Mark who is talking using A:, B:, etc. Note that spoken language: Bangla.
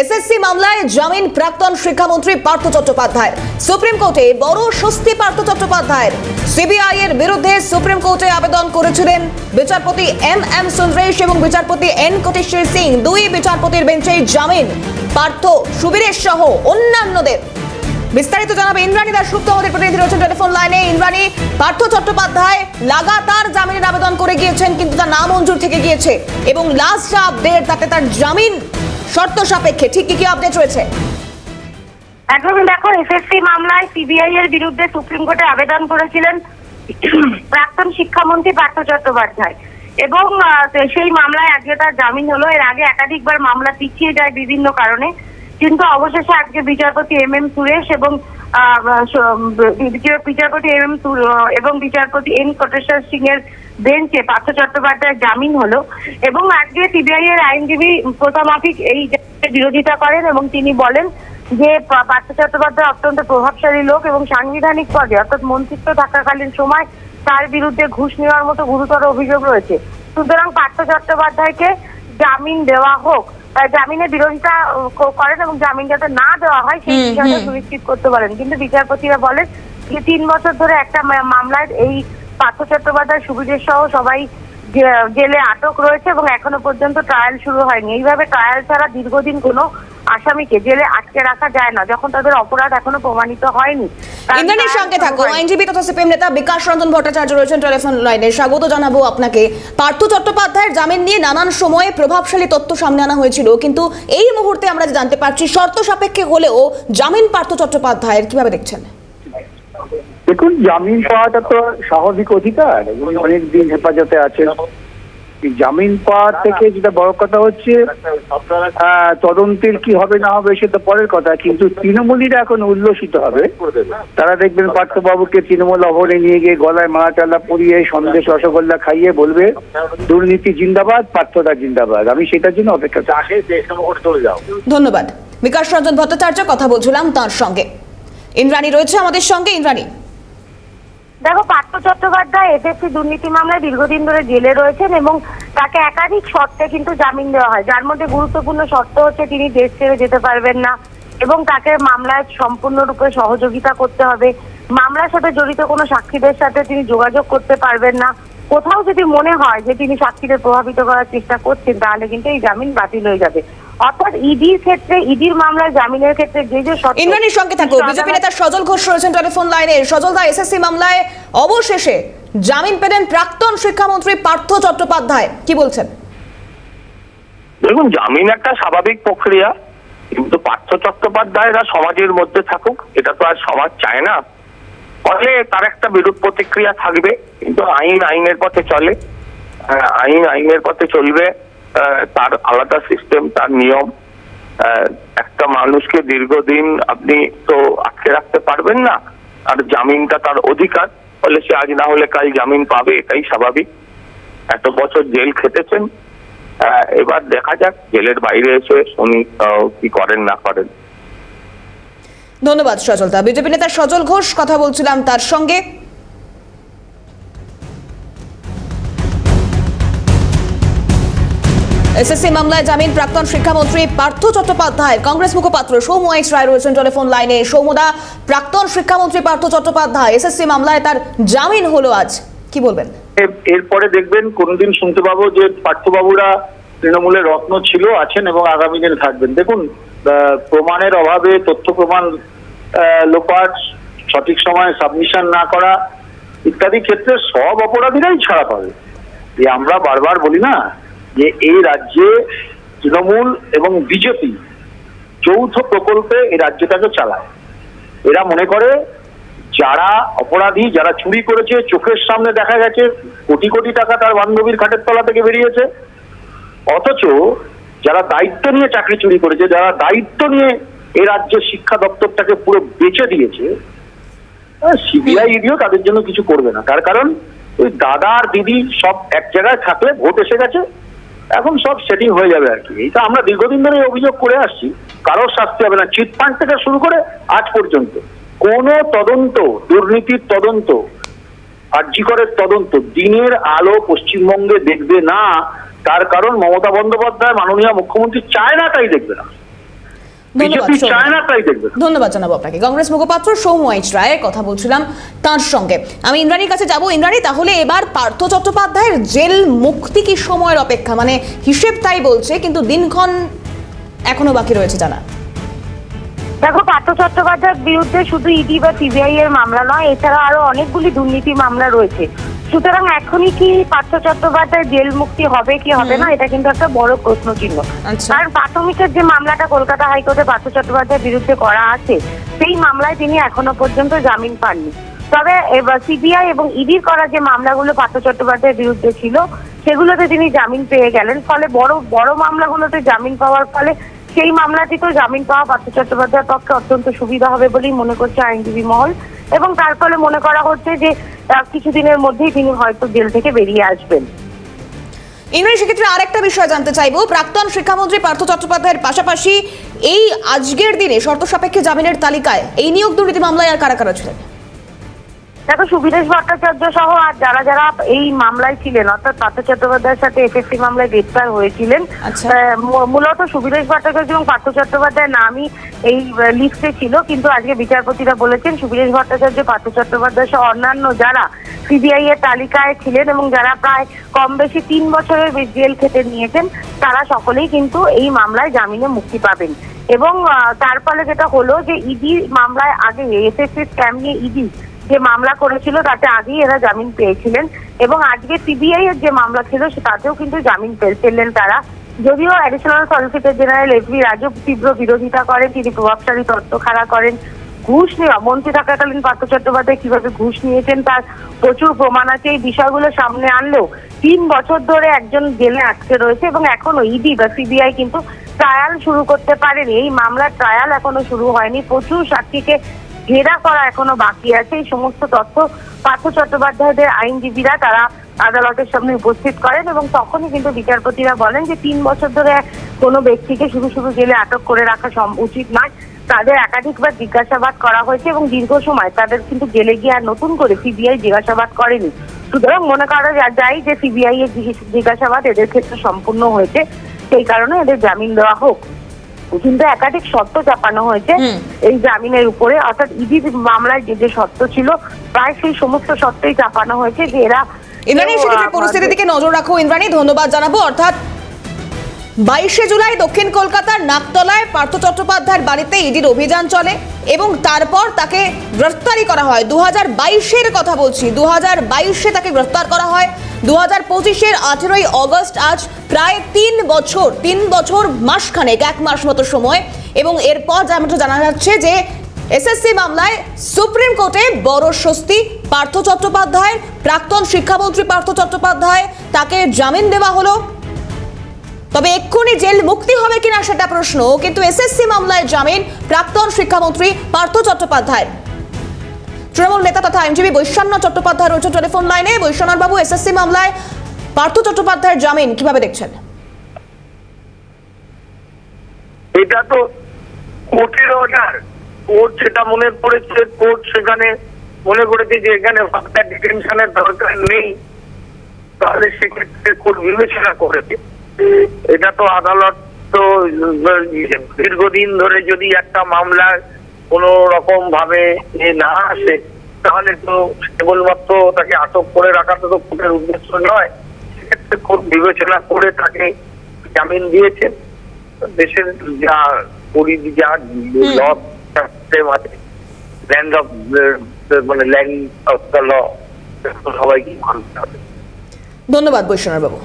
A: এসএসসি মামলায় জামিন প্রাক্তন শিক্ষামন্ত্রী পার্থ চট্টোপাধ্যায়। সুপ্রিম কোর্টে বড় স্বস্তি পার্থ চট্টোপাধ্যায়ের। সিবিআই এর বিরুদ্ধে সুপ্রিম কোর্টে আবেদন করেছিলেন বিচারপতি এম সুন্দরেশ এবং বিচারপতি এন কোটেশ্বর সিং। দুই বিচারপতির বেঞ্চে জামিন পার্থ, সুবীরেশ সহ অন্যান্যদের। বিস্তারিত জানাবে ইন্দ্রাণী দাস গুপ্ত, আমাদের প্রতিনিধি রয়েছেন টেলিফোন লাইনে। ইন্দ্রাণী, পার্থ চট্টোপাধ্যায় লাগাতার জামিনের আবেদন করে গিয়েছেন, কিন্তু তার নামঞ্জুর থেকে গিয়েছে এবং লাস্ট আপডেট তাতে তার জামিন শর্ত সাপেক্ষে। ঠিক কি আপডেট রয়েছে?
B: একদমই দেখো, এসএসসি মামলায় সিবিআই এর বিরুদ্ধে সুপ্রিম কোর্টে আবেদন করেছিলেন প্রাক্তন শিক্ষামন্ত্রী পার্থ চট্টোপাধ্যায় এবং সেই মামলায় আজকে তার জামিন হলো। এর আগে একাধিকবার মামলা পিছিয়ে যায় বিভিন্ন কারণে, কিন্তু অবশেষে আজকে বিচারপতি এম সুরেশ এবং বিচারপতি এন কোটেশ্বর সিং এর বেঞ্চে পার্থ চট্টোপাধ্যায়ের জামিন হলো। এবং আজকে সিবিআই এর আইনজীবী প্রথামাফিক এই বিরোধিতা করেন এবং তিনি বলেন যে পার্থ চট্টোপাধ্যায় অত্যন্ত প্রভাবশালী লোক এবং সাংবিধানিক পদে অর্থাৎ মন্ত্রিত্ব থাকাকালীন সময় তার বিরুদ্ধে ঘুষ নেওয়ার মতো গুরুতর অভিযোগ রয়েছে। সুতরাং পার্থ চট্টোপাধ্যায়কে জামিন দেওয়া হোক। জামিনের বিরোধিতা করেন এবং জামিন যাতে না দেওয়া হয় সেই বিষয়টা সুনিশ্চিত করতে পারেন। কিন্তু বিচারপতিরা বলেন যে 3 বছর ধরে একটা মামলায় এই পার্থ চট্টোপাধ্যায়, সুবীরেশ সহ সবাই জেলে আটক রয়েছে এবং এখনো পর্যন্ত ট্রায়াল শুরু হয়নি। এইভাবে ট্রায়াল ছাড়া দীর্ঘদিন কোনো আসামিকে জেলে আটকে রাখা যায় না যখন তাদের অপরাধ এখনো প্রমাণিত হয়নি।
A: ইন্দ্রাণীর সঙ্গে থাকো আইনজীবী তথা সিপিএম নেতা বিকাশ রঞ্জন ভট্টাচার্য রয়েছেন টেলিফোন লাইনে। স্বাগত জানাবো আপনাকে। পার্থ চট্টোপাধ্যায়ের জামিন নিয়ে নানান সময়ে প্রভাবশালী তথ্য সামনে আনা হয়েছিল, কিন্তু এই মুহূর্তে আমরা জানতে পারছি শর্ত সাপেক্ষে হলেও জামিন পার্থ চট্টোপাধ্যায়ের, কিভাবে দেখছেন?
C: দেখুন, জামিন পাওয়াটা তো স্বাভাবিক অধিকার এবং অনেকদিন হেফাজতে আছে। জামিন পাওয়ার থেকে যেটা বড় কথা হচ্ছে তদন্তের কি হবে না হবে সেটা পরের কথা, কিন্তু তৃণমূলীরা এখন উল্লসিত হবে। তারা দেখবেন পার্থবাবুকে তৃণমূল অভরে নিয়ে গিয়ে গলায় মালা টালা পরিয়ে সন্দেশ রসগোল্লা খাইয়ে বলবে দুর্নীতি জিন্দাবাদ, পার্থদা জিন্দাবাদ। আমি সেটার জন্য অপেক্ষা করছি।
A: ধন্যবাদ বিকাশ রঞ্জন ভট্টাচার্য, কথা বলছিলাম তার সঙ্গে। ইন্দ্রাণী রয়েছে আমাদের সঙ্গে। ইন্দ্রাণী,
B: দেখো, পার্থ চট্টোপাধ্যায় এসএসসি দুর্নীতি মামলায় দীর্ঘদিন ধরে জেলে রয়েছেন এবং তাকে একাধিক শর্তে কিন্তু জামিন দেওয়া হয়, যার মধ্যে গুরুত্বপূর্ণ শর্ত হচ্ছে তিনি দেশ ছেড়ে যেতে পারবেন না এবং তাকে মামলায় সম্পূর্ণরূপে সহযোগিতা করতে হবে। মামলার সাথে জড়িত কোনো সাক্ষীদের সাথে তিনি যোগাযোগ করতে পারবেন না। কোথাও যদি মনে হয় যে তিনি সাক্ষীদের প্রভাবিত করার চেষ্টা করছেন, তাহলে কিন্তু এই জামিন বাতিল হয়ে যাবে। অর্থাৎ ইডির ক্ষেত্রে, ইডির মামলায় জামিনের ক্ষেত্রে যে শর্ত।
A: ইন্দ্রাণীর সঙ্গে থাকো বিজেপি নেতা সজল ঘোষ রয়েছেন টেলিফোন লাইনে। সজল দা, এসএসসি মামলায় অবশেষে জামিন পেলেন প্রাক্তন শিক্ষামন্ত্রী পার্থ চট্টোপাধ্যায়, কি বলছেন?
D: দেখুন, জামিন একটা স্বাভাবিক প্রক্রিয়া, কিন্তু পার্থ চট্টোপাধ্যায়রা সমাজের মধ্যে থাকুক, এটা তো আর সমাজ চায় না। ফলে তার একটা বিরূপ প্রতিক্রিয়া থাকবে, কিন্তু আইন আইনের পথে চলে, আইন আইনের পথে চলবে। তার আলাদা সিস্টেম, তার নিয়ম। একটা মানুষকে দীর্ঘদিন আপনি তো আটকে রাখতে পারবেন না, আর জামিনটা তার অধিকার। ফলে সে আজ না হলে কাল জামিন পাবে, এটাই স্বাভাবিক। এত বছর জেল খেটেছেন, এবার দেখা যাক জেলের বাইরে এসে উনি কি করেন না করেন।
A: ধন্যবাদ সজল দা। বিজেপি নেতা সজল ঘোষ, কথা বলছিলাম তার সঙ্গে। এসএসসি মামলায় জামিন প্রাক্তন শিক্ষামন্ত্রী পার্থ চট্টোপাধ্যায়। কংগ্রেস মুখপাত্র সৌম্য এইচ রায় রয়েছেন টেলিফোন লাইনে। সৌম্যদা, প্রাক্তন শিক্ষামন্ত্রী পার্থ চট্টোপাধ্যায় এসএসসি মামলায় তার জামিন হলো আজ, কি বলবেন?
C: এরপরে দেখবেন কোনদিন শুনতে পাবো যে পার্থবাবুরা তৃণমূলের রত্ন ছিল, আছেন এবং আগামী দিনে থাকবেন। দেখুন, প্রমাণের অভাবে, তথ্য প্রমাণ লোপাট, সঠিক সময়ে সাবমিশন না করা ইত্যাদি ক্ষেত্রে সব অপরাধীরাই ছাড়া পাবে। আমরা বারবার বলি না যে এই রাজ্যে তৃণমূল এবং বিজেপি যৌথ প্রকল্পে এই রাজ্যটাকে চালায়। এরা মনে করে যারা অপরাধী, যারা চুরি করেছে, চোখের সামনে দেখা গেছে কোটি কোটি টাকা তার বান্ধবীর খাটের তলা থেকে বেরিয়েছে, অথচ যারা দায়িত্ব নিয়ে চাকরি চুরি করেছে, যারা দায়িত্ব নিয়ে এই রাজ্যের শিক্ষা দপ্তরটাকে পুরো বেচে দিয়েছে, সিবিআই ইডিও তাদের জন্য কিছু করবে না। তার কারণ ওই দাদা আর দিদি সব এক জায়গায় থাকলে ভোট এসে গেছে, এখন সব সেটিং হয়ে যাবে আর কি। এটা আমরা দীর্ঘদিন ধরে অভিযোগ করে আসছি, কারোর শাস্তি হবে না। চিটফান্ড থেকে শুরু করে আজ পর্যন্ত কোনো তদন্ত, দুর্নীতির তদন্ত, আরজিকরের তদন্ত দিনের আলো পশ্চিমবঙ্গে দেখবে না। তার কারণ মমতা বন্দ্যোপাধ্যায় মাননীয় মুখ্যমন্ত্রী চায় না, তাই দেখবে না। বিজেপি
A: সৌম্য।
C: চায় না, তাই দেখবে।
A: ধন্যবাদ জানাবো আপনাকে। কংগ্রেস মুখপাত্র সৌম্য এইচ রায়ের কথা বলছিলাম তার সঙ্গে। আমি ইন্দ্রাণীর কাছে যাব। ইন্দ্রাণী, তাহলে এবার পার্থ চট্টোপাধ্যায়ের জেল মুক্তি কি সময়ের অপেক্ষা? মানে হিসেব তাই বলছে, কিন্তু দিনক্ষণ এখনো বাকি রয়েছে জানা।
B: দেখো, পার্থ চট্টোপাধ্যায়ের বিরুদ্ধে শুধু ইডি বা সিবিআই এর মামলা নয়, এছাড়া আরো অনেকগুলি দুর্নীতি মামলা রয়েছে। সুতরাং এখনই কি পার্থ চট্টোপাধ্যায় জেল মুক্তি হবে কি হবে না, এটা কিন্তু একটা বড় প্রশ্ন চিহ্ন।
A: আচ্ছা।
B: কারণ প্রাথমিকের যে মামলাটা কলকাতা হাইকোর্টে পার্থ চট্টোপাধ্যায়ের বিরুদ্ধে করা আছে, সেই মামলায় তিনি এখনো পর্যন্ত জামিন পাননি। তবে এবার সিবিআই এবং ইডির করা যে মামলাগুলো পার্থ চট্টোপাধ্যায়ের বিরুদ্ধে ছিল, সেগুলোতে তিনি জামিন পেয়ে গেলেন। ফলে বড় বড় মামলাগুলোতে জামিন পাওয়ার ফলে সেই মামলাটিতেও জামিন পাওয়া পার্থ চট্টোপাধ্যায়ের পক্ষে অত্যন্ত সুবিধা হবে বলেই মনে করছে আইনজীবী মহল, এবং তার ফলে মনে করা হচ্ছে যে কিছুদিনের মধ্যেই তিনি হয়তো জেল থেকে বেরিয়ে আসবেন।
A: ইন্দ্রাণী, সেক্ষেত্রে আরেকটা বিষয় জানতে চাইবো, প্রাক্তন শিক্ষামন্ত্রী পার্থ চট্টোপাধ্যায়ের পাশাপাশি এই আজকের দিনে শর্ত সাপেক্ষে জামিনের তালিকায় এই নিয়োগ দুর্নীতি মামলায় আর কারা কারা ছিলেন?
B: দেখো, সুবিদেশ ভট্টাচার্য সহ আর যারা যারা এই মামলায় ছিলেন, অর্থাৎ পার্থ চট্টোপাধ্যায়ের সাথে এফএসসি মামলায় গ্রেপ্তার হয়েছিলেন,
A: আচ্ছা।
B: মূলত সুবিদেশ ভট্টাচার্য এবং পার্থ চট্টোপাধ্যায়ের নামই এই লিস্টে ছিল। কিন্তু আজকে বিচারপতিরা বলেছেন সুবিদেশ ভট্টাচার্য, পার্থ চট্টোপাধ্যায় সহ অন্যান্য যারা সিবিআই এর তালিকায় ছিলেন এবং যারা প্রায় কম বেশি 3 বছরের জেল খেটে নিয়েছেন, তারা সকলেই কিন্তু এই মামলায় জামিনে মুক্তি পাবেন। এবং তার ফলে যেটা হলো যে ইডি মামলায় আগে এসএসসি স্ক্যাম নিয়ে ইডি যে মামলা করেছিল তাতে আগেই এরা জামিন পেয়েছিলেন, এবং আজকে সিবিআই এর যে মামলা ছিল তাতেও কিন্তু জামিন পেলেন তারা। যদিও additional solicitor general S V Raju তীব্র বিরোধিতা করেন, তিনি প্রভাবশালী তথ্য খাড়া করেন। ঘুষ নেওয়া, মন্ত্রী থাকাকালীন পার্থ চট্টোপাধ্যায় কিভাবে ঘুষ নিয়েছেন তার প্রচুর প্রমাণ আছে। এই বিষয়গুলো সামনে আনলেও 3 বছর ধরে একজন জেলে আটকে রয়েছে এবং এখনো ইডি বা সিবিআই কিন্তু ট্রায়াল শুরু করতে পারেনি। এই মামলার ট্রায়াল এখনো শুরু হয়নি, প্রচুর সাক্ষীকে ঘেরা করা এখনো বাকি আছে। এই সমস্ত তথ্য পার্থ চট্টোপাধ্যায়দের আইনজীবীরা তারা আদালতের সামনে উপস্থিত করেন এবং তখনই কিন্তু বিচারপতিরা বলেন যে 3 বছর ধরে কোনো ব্যক্তিকে শুধু শুধু জেলে আটক করে রাখা উচিত নয়। তাদের একাধিকবার জিজ্ঞাসাবাদ করা হয়েছে এবং দীর্ঘ সময় তাদের কিন্তু জেলে গিয়ে আর নতুন করে সিবিআই জিজ্ঞাসাবাদ করেনি। সুতরাং মনে করা যায় যে সিবিআই এর জিজ্ঞাসাবাদ এদের ক্ষেত্রে সম্পূর্ণ হয়েছে, সেই কারণে এদের জামিন দেওয়া হোক। কিন্তু একাধিক শর্ত চাপানো হয়েছে এই জামিনের উপরে, অর্থাৎ ইডির মামলায় যে যে শর্ত ছিল প্রায় সেই সমস্ত শর্তই চাপানো হয়েছে যে এরা।
A: ইন্দ্রাণী, সেক্ষেত্রে পরিস্থিতির দিকে নজর রাখো। ইন্দ্রাণী, ধন্যবাদ জানাবো। অর্থাৎ 22শে জুলাই দক্ষিণ কলকাতার নাকতলায় পার্থ চট্টোপাধ্যায়ের বাড়িতে ইডির অভিযান চলে এবং তারপর তাকে গ্রেফতারি করা হয়। 2022-এর কথা বলছি, 2022-এ তাকে গ্রেফতার করা হয়। 2025-এর 18ই অগস্ট, আজ প্রায় 3 বছর মাসখানেক, 1 মাস মতো সময়। এবং এরপর যেমনটা জানা যাচ্ছে যে এসএসসি মামলায় সুপ্রিম কোর্টে বড় স্বস্তি পার্থ চট্টোপাধ্যায়ের। প্রাক্তন শিক্ষামন্ত্রী পার্থ চট্টোপাধ্যায়, তাকে জামিন দেওয়া হলো। তবে এক্ষুনি জেল মুক্তি হবে কিনা সেটা প্রশ্ন, কিন্তু এসএসসি মামলায় জামিন প্রাক্তন শিক্ষামন্ত্রী পার্থ চট্টোপাধ্যায়। তৃণমূল নেতা তথা আইনজীবী বৈশ্বনাথ চট্টোপাধ্যায় রয়েছে টেলিফোন লাইনে। বৈশ্বনাথ বাবু, এসএসসি মামলায় পার্থ চট্টোপাধ্যায়ের জামিন কিভাবে দেখছেন?
D: এটা তো কোর্টের অর্ডার, কোর্ট সেটা মনে করেছে, কোর্ট সেখানে মনে করেছে যে এখানে ফার্দার ডিটেনশনের দরকার নেই, তাহলে সেক্ষেত্রে কোর্ট বিবেচনা করেছে। এটা তো আদালত তো দীর্ঘদিন ধরে যদি একটা মামলার কোন রকম ভাবে না আসে, তাহলে তো কেবলমাত্র তাকে আটক করে রাখাটা তো কোর্টের উদ্দেশ্য নয়। সেক্ষেত্রে কোর্ট বিবেচনা করে তাকে জামিন দিয়েছে। দেশের যা পরিধি, যা law land of land of the law, সবাইকে মানতে হবে।
A: ধন্যবাদ বৈশ্বনাথ বাবু।